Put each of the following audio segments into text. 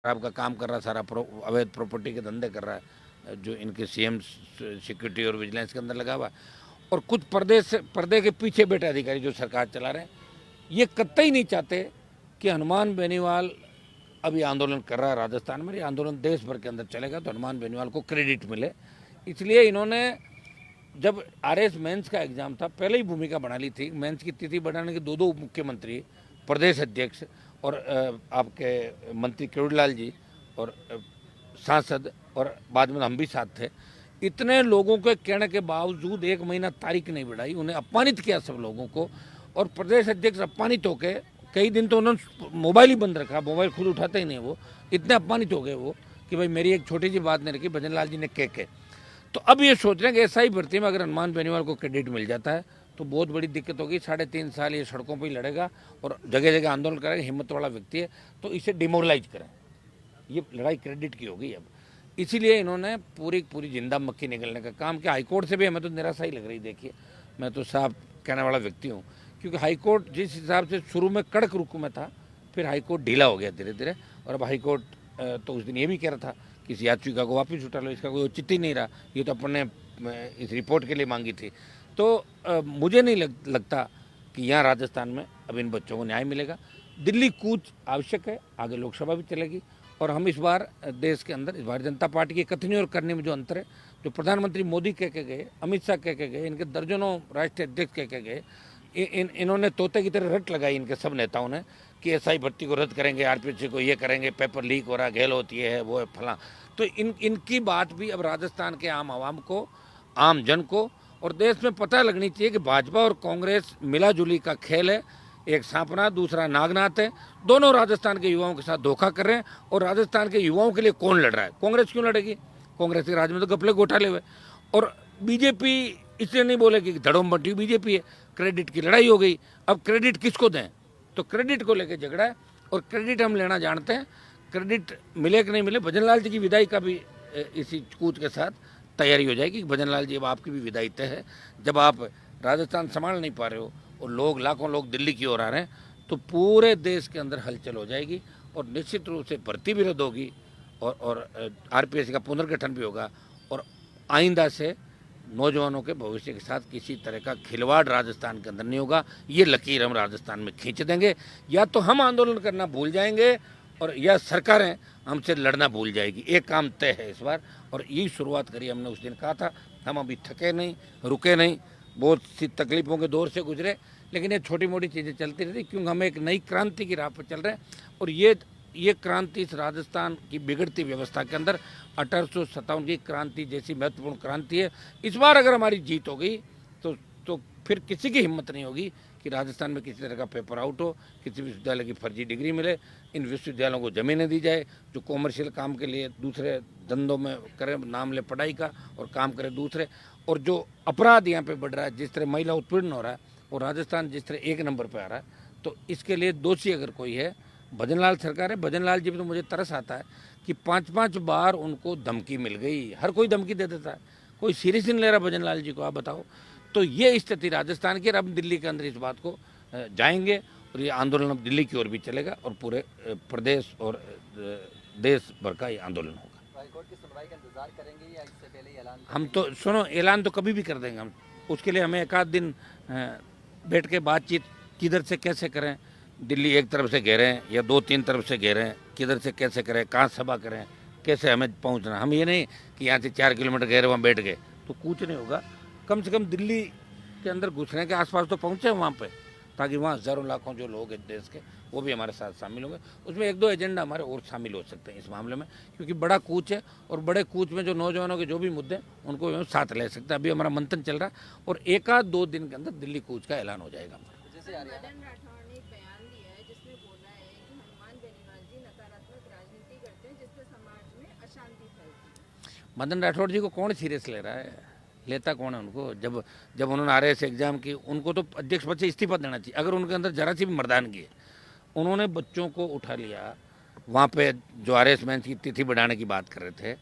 शराब का काम कर रहा है, सारा अवैध प्रॉपर्टी के धंधे कर रहा है, जो इनके सीएम सिक्योरिटी और विजिलेंस के अंदर लगा हुआ है। और कुछ पर्दे के पीछे बैठे अधिकारी जो सरकार चला रहे हैं, ये कतई नहीं चाहते कि हनुमान बेनीवाल अब ये आंदोलन कर रहा है राजस्थान में, ये आंदोलन देश भर के अंदर चलेगा तो हनुमान बेनीवाल को क्रेडिट मिले। इसलिए इन्होंने जब आरएस मेंस का एग्जाम था पहले ही भूमिका बना ली थी। मेंस की तिथि बढ़ाने के दो मुख्यमंत्री, प्रदेश अध्यक्ष और आपके मंत्री केवड़लाल जी और सांसद और बाद में हम भी साथ थे। इतने लोगों के कहने के बावजूद 1 महीना तारीख नहीं बढ़ाई, उन्हें अपमानित किया सब लोगों को। और प्रदेश अध्यक्ष अपमानित होके कई दिन तो उन्होंने मोबाइल ही बंद रखा, मोबाइल खुद उठाते ही नहीं वो, इतने अपमानित हो गए वो कि भाई मेरी एक छोटी सी बात नहीं रखी भजन लाल जी ने कह। तो अब ये सोच रहे हैं कि एसआई भर्ती में अगर हनुमान बेनीवाल को क्रेडिट मिल जाता है तो बहुत बड़ी दिक्कत होगी। 3.5 साल ये सड़कों पर ही लड़ेगा और जगह जगह आंदोलन करेगा, हिम्मत वाला व्यक्ति है, तो इसे डिमोरलाइज करें। ये लड़ाई क्रेडिट की होगी अब। इसीलिए इन्होंने पूरी जिंदा मक्खी निकलने का काम किया। हाईकोर्ट से भी हमें तो निराशा ही लग रही। देखिए, मैं तो साफ कहने वाला व्यक्ति हूँ, क्योंकि हाईकोर्ट जिस हिसाब से शुरू में कड़क रुख में था, फिर हाईकोर्ट ढीला हो गया धीरे धीरे। और अब हाईकोर्ट तो उस दिन ये भी कह रहा था कि इस याचिका को वापस उठा लो, इसका कोई औचित्य ही नहीं रहा, ये तो अपने इस रिपोर्ट के लिए मांगी थी। तो मुझे नहीं लगता कि यहाँ राजस्थान में अब इन बच्चों को न्याय मिलेगा। दिल्ली कूच आवश्यक है, आगे लोकसभा भी चलेगी। और हम इस बार देश के अंदर इस भारतीय जनता पार्टी के कथनी और करने में जो अंतर है, जो प्रधानमंत्री मोदी कह के गए, अमित शाह कह के गए, इनके दर्जनों राष्ट्रीय अध्यक्ष कह के गए, इन्होंने तोते की तरह रट लगाई इनके सब नेताओं ने कि एसआई भर्ती को रद्द करेंगे, आरपीसी को ये करेंगे, पेपर लीक हो रहा, गहलोत ये है वो है फला। तो इनकी बात भी अब राजस्थान के आम आवाम को, आम जन को और देश में पता लगनी चाहिए कि भाजपा और कांग्रेस मिलाजुली का खेल है। एक सांपना, दूसरा नागनाथ है। दोनों राजस्थान के युवाओं के साथ धोखा कर रहे हैं। और राजस्थान के युवाओं के लिए कौन लड़ रहा है? कांग्रेस क्यों लड़ेगी? कांग्रेस के राज में तो घपले घोटाले हुए। और बीजेपी इसलिए नहीं बोलेगी कि धड़ोम बंटी बीजेपी है, क्रेडिट की लड़ाई हो गई। अब क्रेडिट किसको दें? तो क्रेडिट को लेकर झगड़ा है और क्रेडिट हम लेना जानते हैं। क्रेडिट मिले कि नहीं मिले, भजन लाल जी की विदाई का भी इसी कूच के साथ तैयारी हो जाएगी। भजन लाल जी अब आपकी भी विदाई तय है। जब आप राजस्थान संभाल नहीं पा रहे हो और लाखों लोग दिल्ली की ओर आ रहे हैं, तो पूरे देश के अंदर हलचल हो जाएगी और निश्चित रूप से भर्ती भी रद्द होगी और आरपीएस का पुनर्गठन भी होगा। और आइंदा से नौजवानों के भविष्य के साथ किसी तरह का खिलवाड़ राजस्थान के अंदर नहीं होगा। ये लकीर हम राजस्थान में खींच देंगे। या तो हम आंदोलन करना भूल जाएंगे और या सरकारें हमसे लड़ना भूल जाएगी। एक काम तय है इस बार, और यही शुरुआत करी हमने। उस दिन कहा था हम अभी थके नहीं, रुके नहीं, बहुत सी तकलीफों के दौर से गुजरे, लेकिन ये छोटी मोटी चीज़ें चलती रहती, क्योंकि हम एक नई क्रांति की राह पर चल रहे हैं। और ये क्रांति इस राजस्थान की बिगड़ती व्यवस्था के अंदर 1857 की क्रांति जैसी महत्वपूर्ण क्रांति है। इस बार अगर हमारी जीत हो गई तो फिर किसी की हिम्मत नहीं होगी कि राजस्थान में किसी तरह का पेपर आउट हो, किसी विश्वविद्यालय की फर्जी डिग्री मिले। इन विश्वविद्यालयों को ज़मीनें दी जाए, जो कॉमर्शियल काम के लिए दूसरे धंधों में करें, नाम ले पढ़ाई का और काम करें दूसरे। और जो अपराध यहाँ पे बढ़ रहा है, जिस तरह महिला उत्पीड़न हो रहा है और राजस्थान जिस तरह 1 नंबर पर आ रहा है, तो इसके लिए दोषी अगर कोई है भजन लाल सरकार है। भजन लाल जी भी तो मुझे तरस आता है कि 5-5 बार उनको धमकी मिल गई। हर कोई धमकी दे देता है, कोई सीरियस नहीं ले रहा भजन लाल जी को, आप बताओ। तो ये स्थिति राजस्थान की। अब दिल्ली के अंदर इस बात को जाएंगे और ये आंदोलन अब दिल्ली की ओर भी चलेगा और पूरे प्रदेश और देश भर का ये आंदोलन होगा। हाईकोर्ट की सुनवाई का इंतजार करेंगे या इससे पहले ऐलान? हम तो सुनो, ऐलान तो कभी भी कर देंगे हम। उसके लिए हमें 1 आध दिन बैठ के बातचीत किधर से कैसे करें, दिल्ली एक तरफ से घेरें या 2-3 तरफ से घेरें, किधर से कैसे करें, कहाँ सभा करें, कैसे हमें पहुँचना। हम ये नहीं कि यहाँ से 4 किलोमीटर घेरे वहाँ बैठ गए, तो कुछ नहीं होगा। कम से कम दिल्ली के अंदर घुसने के आसपास तो पहुँचे वहाँ पे, ताकि वहाँ हज़ारों लाखों जो लोग हैं देश के, वो भी हमारे साथ शामिल होंगे। उसमें 1-2 एजेंडा हमारे और शामिल हो सकते हैं इस मामले में, क्योंकि बड़ा कूच है और बड़े कूच में जो नौजवानों के जो भी मुद्दे हैं उनको हम साथ ले सकते हैं। अभी हमारा मंथन चल रहा है और 1 आध 2 दिन के अंदर दिल्ली कूच का ऐलान हो जाएगा हमारा। जैसे मदन राठौड़ ने एक बयान दिया है जिसमें बोला है कि हनुमान बेनीवाल जी नकारात्मक राजनीति करते हैं जिससे समाज में अशांति फैलती है। मदन राठौड़ जी को कौन सीरियस ले रहा है? लेता कौन है उनको? जब उन्होंने आरएस एग्जाम की, उनको तो अध्यक्ष पद से इस्तीफा देना चाहिए अगर उनके अंदर जरा सी भी मर्दानगी है। उन्होंने बच्चों को उठा लिया वहाँ पे, जो आरएस मेंस की तिथि बढ़ाने की बात कर रहे थे,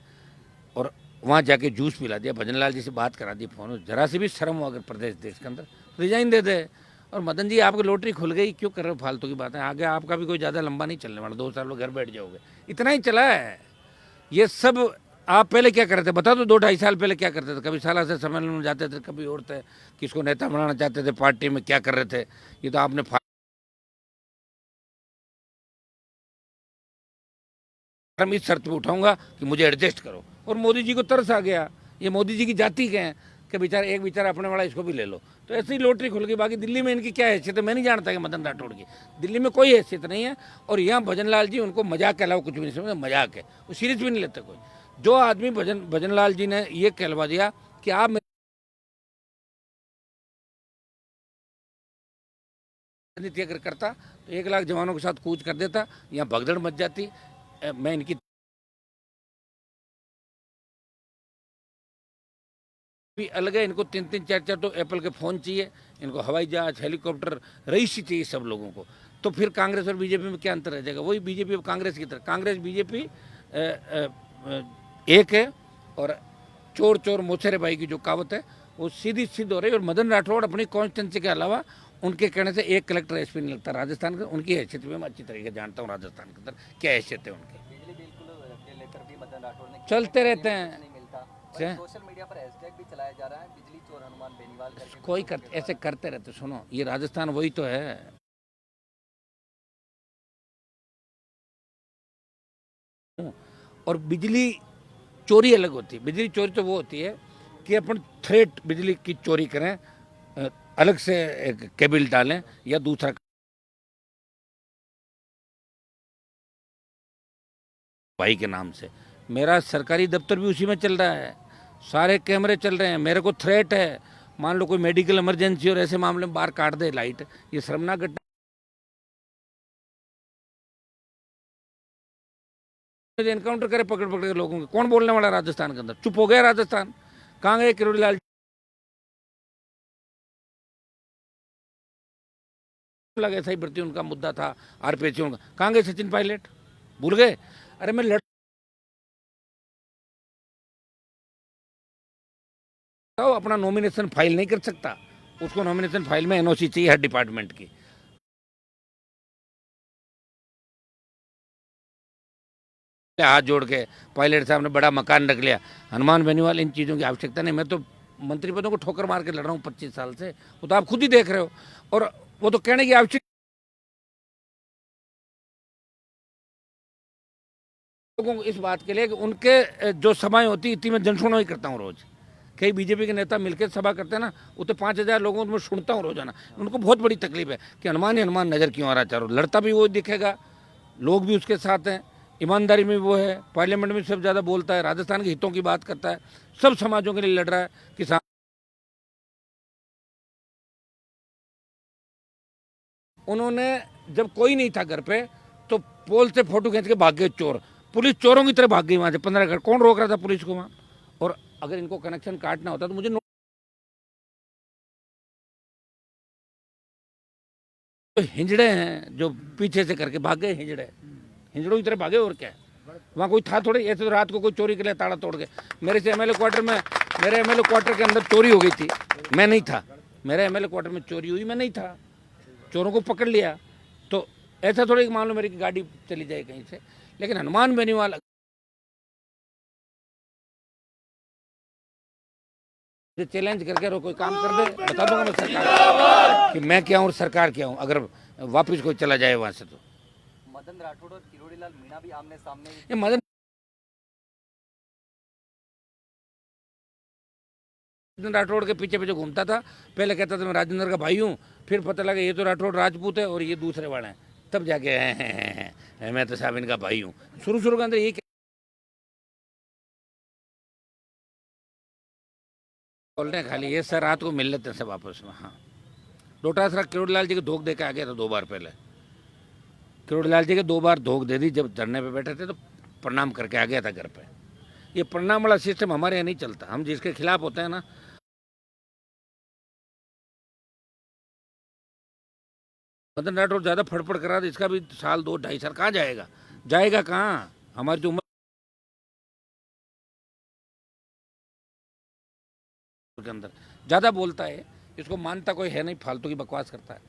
और वहाँ जाके जूस पिला दिया, भजन लाल जी से बात करा दी फोन। जरा सी भी शर्म हो अगर प्रदेश देश के अंदर, रिजाइन दे दे। और मदन जी, आपकी लॉटरी खुल गई, क्यों कर रहे हो फालतू की बातें? आगे आपका भी कोई ज़्यादा लंबा नहीं चलने वाला, 2 साल में घर बैठ जाओगे। इतना ही चला है। ये सब आप पहले क्या करते थे बता दो, 2-2.5 साल पहले क्या करते थे? कभी साला से सम्मेलन में जाते थे, कभी और थे, किसको नेता बनाना चाहते थे पार्टी में, क्या कर रहे थे? ये तो आपने फार्म इस शर्त पे उठाऊंगा कि मुझे एडजस्ट करो। और मोदी जी को तरस आ गया, ये मोदी जी की जाति के हैं कि बेचारा एक बेचारा अपने वाला इसको भी ले लो, तो ऐसी ही लॉटरी खुल गई। बाकी दिल्ली में इनकी क्या हैसियत है मैं नहीं जानता कि मदन राठौड़ की दिल्ली में कोई हैसियत नहीं है। और यहाँ भजन लाल जी उनको मजाक के अलावा कुछ भी नहीं समझते, मजाक है, वो सीरियस भी नहीं लेते कोई। जो आदमी भजन लाल जी ने ये कहलवा दिया कि आप राजनीति अगर करता तो 1 लाख जवानों के साथ कूच कर देता, यहाँ भगदड़ मच जाती। मैं इनकी भी अलग है, इनको 3-3 4-4 तो एप्पल के फ़ोन चाहिए, इनको हवाई जहाज हेलीकॉप्टर रईसी चाहिए सब लोगों को। तो फिर कांग्रेस और बीजेपी में क्या अंतर रह जाएगा? वही बीजेपी और कांग्रेस की तरह। कांग्रेस बीजेपी एक है, और चोर चोर मोसेरे भाई की जो कहावत है वो सीधी सिद्ध हो रही है। और मदन राठौड़ अपनी कॉन्स्टिट्यूंसी के अलावा उनके कहने से एक कलेक्टर एसपी नहीं लगता राजस्थान का। उनकी हैसियत भी मैं अच्छी तरीके जानता हूँ, राजस्थान के अंदर क्या हैसियत है उनकी। बिजली बिल के लेकर भी मदन राठौड़ ने चलते रहते हैं, नहीं मिलता, और सोशल मीडिया पर हैशटैग भी चलाया जा रहा है बिजली चोर हनुमान बेनीवाल करके। कोई ऐसे करते रहते। सुनो, ये राजस्थान वही तो है। और बिजली चोरी अलग होती है। बिजली चोरी तो वो होती है कि अपन थ्रेट बिजली की चोरी करें, अलग से एक केबल डालें या दूसरा भाई के नाम से। मेरा सरकारी दफ्तर भी उसी में चल रहा है, सारे कैमरे चल रहे हैं। मेरे को थ्रेट है, मान लो कोई मेडिकल इमरजेंसी और ऐसे मामले में बाहर काट दे लाइट, ये शर्मनाक घटना। एनकाउंटर करे पकड़ पकड़ के लोगों के, कौन बोलने वाला राजस्थान के अंदर? चुप हो गया राजस्थान। कहाँ गए किरोड़ी लाल? लगा ऐसा ही भर्ती उनका मुद्दा था, आरपीएससी उनका। कहाँ गए सचिन पायलट? भूल गए? अरे मैं अपना नॉमिनेशन फाइल नहीं कर सकता, उसको नॉमिनेशन फाइल में एनओसी चाहिए हर डिपार्टमेंट की। हाथ जोड़ के पायलट साहब ने बड़ा मकान रख लिया, हनुमान बेनीवाल इन चीज़ों की आवश्यकता नहीं। मैं तो मंत्री पदों को ठोकर मार के लड़ रहा हूँ 25 साल से, वो तो आप खुद ही देख रहे हो। और वो तो कहने की आवश्यकता लोगों को इस बात के लिए कि उनके जो सभाएं होती इतनी मैं जनसुनवाई करता हूँ रोज। कई बीजेपी के नेता मिलकर सभा करते हैं ना, वो तो 5,000 लोगों को मैं सुनता हूँ रोजाना। उनको बहुत बड़ी तकलीफ है कि हनुमान ही हनुमान नजर क्यों आ रहा चारों। लड़ता भी वो दिखेगा, लोग भी उसके साथ हैं, ईमानदारी में वो है, पार्लियामेंट में सबसे ज़्यादा बोलता है, राजस्थान के हितों की बात करता है, सब समाजों के लिए लड़ रहा है। किसान उन्होंने जब कोई नहीं था घर पे तो पोल से फोटो खींच के भाग गए चोर। पुलिस चोरों की तरह भाग गई वहां से 15 घर। कौन रोक रहा था पुलिस को वहां? और अगर इनको कनेक्शन काटना होता तो मुझे तो हिंजड़े हैं जो पीछे से करके भाग गए, हिंजड़ों की तरह भागे। और क्या है, वहाँ कोई था थोड़े। ऐसे तो रात को कोई चोरी के लिए ताला तोड़ के मेरे से एमएलए क्वार्टर में, मेरे एमएलए क्वार्टर के अंदर चोरी हो गई थी, मैं नहीं था। मेरे एमएलए क्वार्टर में चोरी हुई, मैं नहीं था, चोरों को पकड़ लिया। तो ऐसा थोड़ी कि मान लो मेरी गाड़ी चली जाए कहीं से। लेकिन हनुमान बेनीवाल चैलेंज करके रो कोई काम कर दे, बता दूंगा मैं सरकार कि मैं क्या हूँ और सरकार क्या हूँ, अगर वापस कोई चला जाए वहां से। तो मदन राठौड़ और किरोड़ी लाल मीणा भी आमने सामने। ये मदन राठौड़ के पीछे पीछे घूमता था। पहले कहता था मैं राजेंद्र का भाई हूँ, फिर पता लगा ये तो राठौड़ राजपूत है और ये दूसरे वाले हैं, तब जाके हैं मैं तो साहब इनका भाई हूँ। शुरू के अंदर ये बोल रहे हैं खाली, ये सर रात को मिल लेते हैं सब आपस में। हाँ, डोटासरा किरोड़ी लाल जी के धोख दे के आ गया था 2 बार पहले। किरोड़ी लाल जी के 2 बार धोख दे दी, जब धरने पे बैठे थे तो प्रणाम करके आ गया था घर पे। ये प्रणाम वाला सिस्टम हमारे यहाँ नहीं चलता, हम जिसके खिलाफ होते हैं ना। मदन राठौड़ ज्यादा फड़फड़ करा, इसका भी साल 2-2.5 साल कहाँ जाएगा कहाँ? हमारी जो उम्र के अंदर ज्यादा बोलता है, इसको मानता कोई है नहीं, फालतू की बकवास करता है।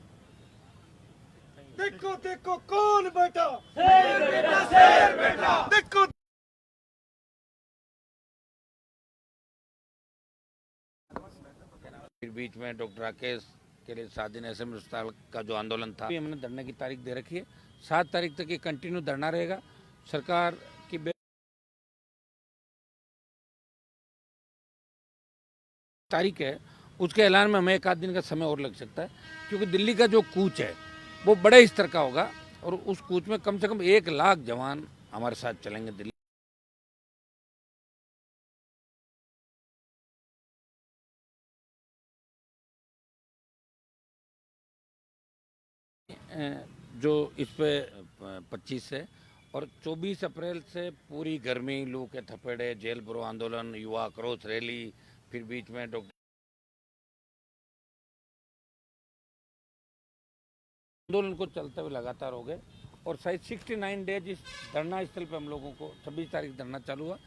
देखो देखो कौन बैठा शेर बेटा देखो। फिर बीच में डॉक्टर राकेश के लिए 7 दिन ऐसे में अस्पताल का जो आंदोलन था, हमने धरने की तारीख दे रखी है। 7 तारीख तक ये कंटिन्यू धरना रहेगा। सरकार की तारीख है, उसके ऐलान में हमें 1 आध दिन का समय और लग सकता है, क्योंकि दिल्ली का जो कूच है वो बड़े स्तर का होगा और उस कूच में कम से कम 1 लाख जवान हमारे साथ चलेंगे दिल्ली। जो इस पे 25 है और 24 अप्रैल से पूरी गर्मी, लू के थपेड़े, जेल भरो आंदोलन, युवा आक्रोश रैली, फिर बीच में डॉक्टर आंदोलन को चलते हुए लगातार हो गए और शायद 69 डेज इस धरना स्थल पे हम लोगों को 26 तारीख धरना चालू हुआ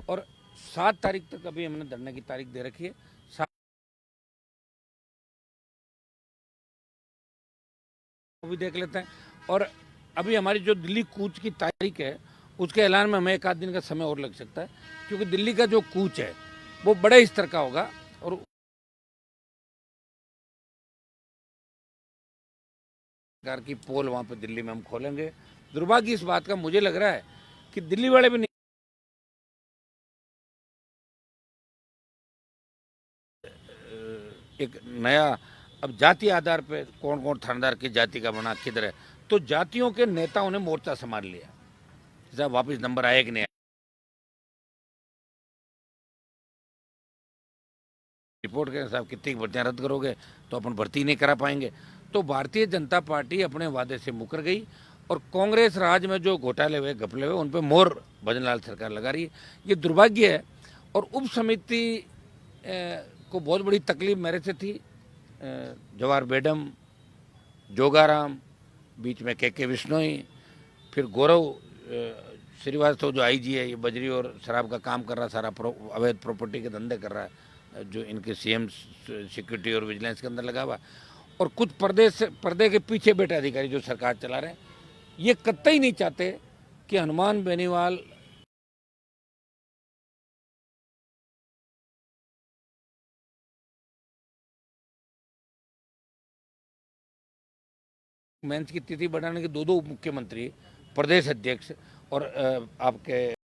और 7 तारीख तक अभी हमने धरने की तारीख दे रखी है। वो भी देख लेते हैं और अभी हमारी जो दिल्ली कूच की तारीख है, उसके ऐलान में हमें 1 आध दिन का समय और लग सकता है, क्योंकि दिल्ली का जो कूच है वो बड़े स्तर का होगा और सरकार की पोल वहां पे दिल्ली में हम खोलेंगे। दुर्भाग्य इस बात का मुझे लग रहा है कि दिल्ली वाले भी नहीं, एक नया अब जाति आधार पे कौन कौन थानेदार की जाति का बना किधर है, तो जातियों के नेताओं ने मोर्चा संभाल लिया। जब वापस नंबर आए कि नहीं, रिपोर्ट के साहब कितनी भर्तियां रद्द करोगे तो अपन भर्ती नहीं करा पाएंगे। तो भारतीय जनता पार्टी अपने वादे से मुकर गई और कांग्रेस राज में जो घोटाले हुए, घपले हुए, उन पे मोहर भजनलाल सरकार लगा रही है। ये दुर्भाग्य है और उप समिति को बहुत बड़ी तकलीफ मेरे से थी। जवाहर बेडम, जोगाराम, बीच में के विश्नोई, फिर गौरव श्रीवास्तव जो आईजी है, ये बजरी और शराब का काम कर रहा, सारा अवैध प्रॉपर्टी के धंधे कर रहा है, जो इनके सीएम सिक्योरिटी और विजिलेंस के अंदर लगा हुआ, और कुछ पर्दे के पीछे बैठे अधिकारी जो सरकार चला रहे हैं, ये कतई नहीं चाहते कि हनुमान बेनीवाल मेंस की तिथि बढ़ाने के 2 उप मुख्यमंत्री, प्रदेश अध्यक्ष और आपके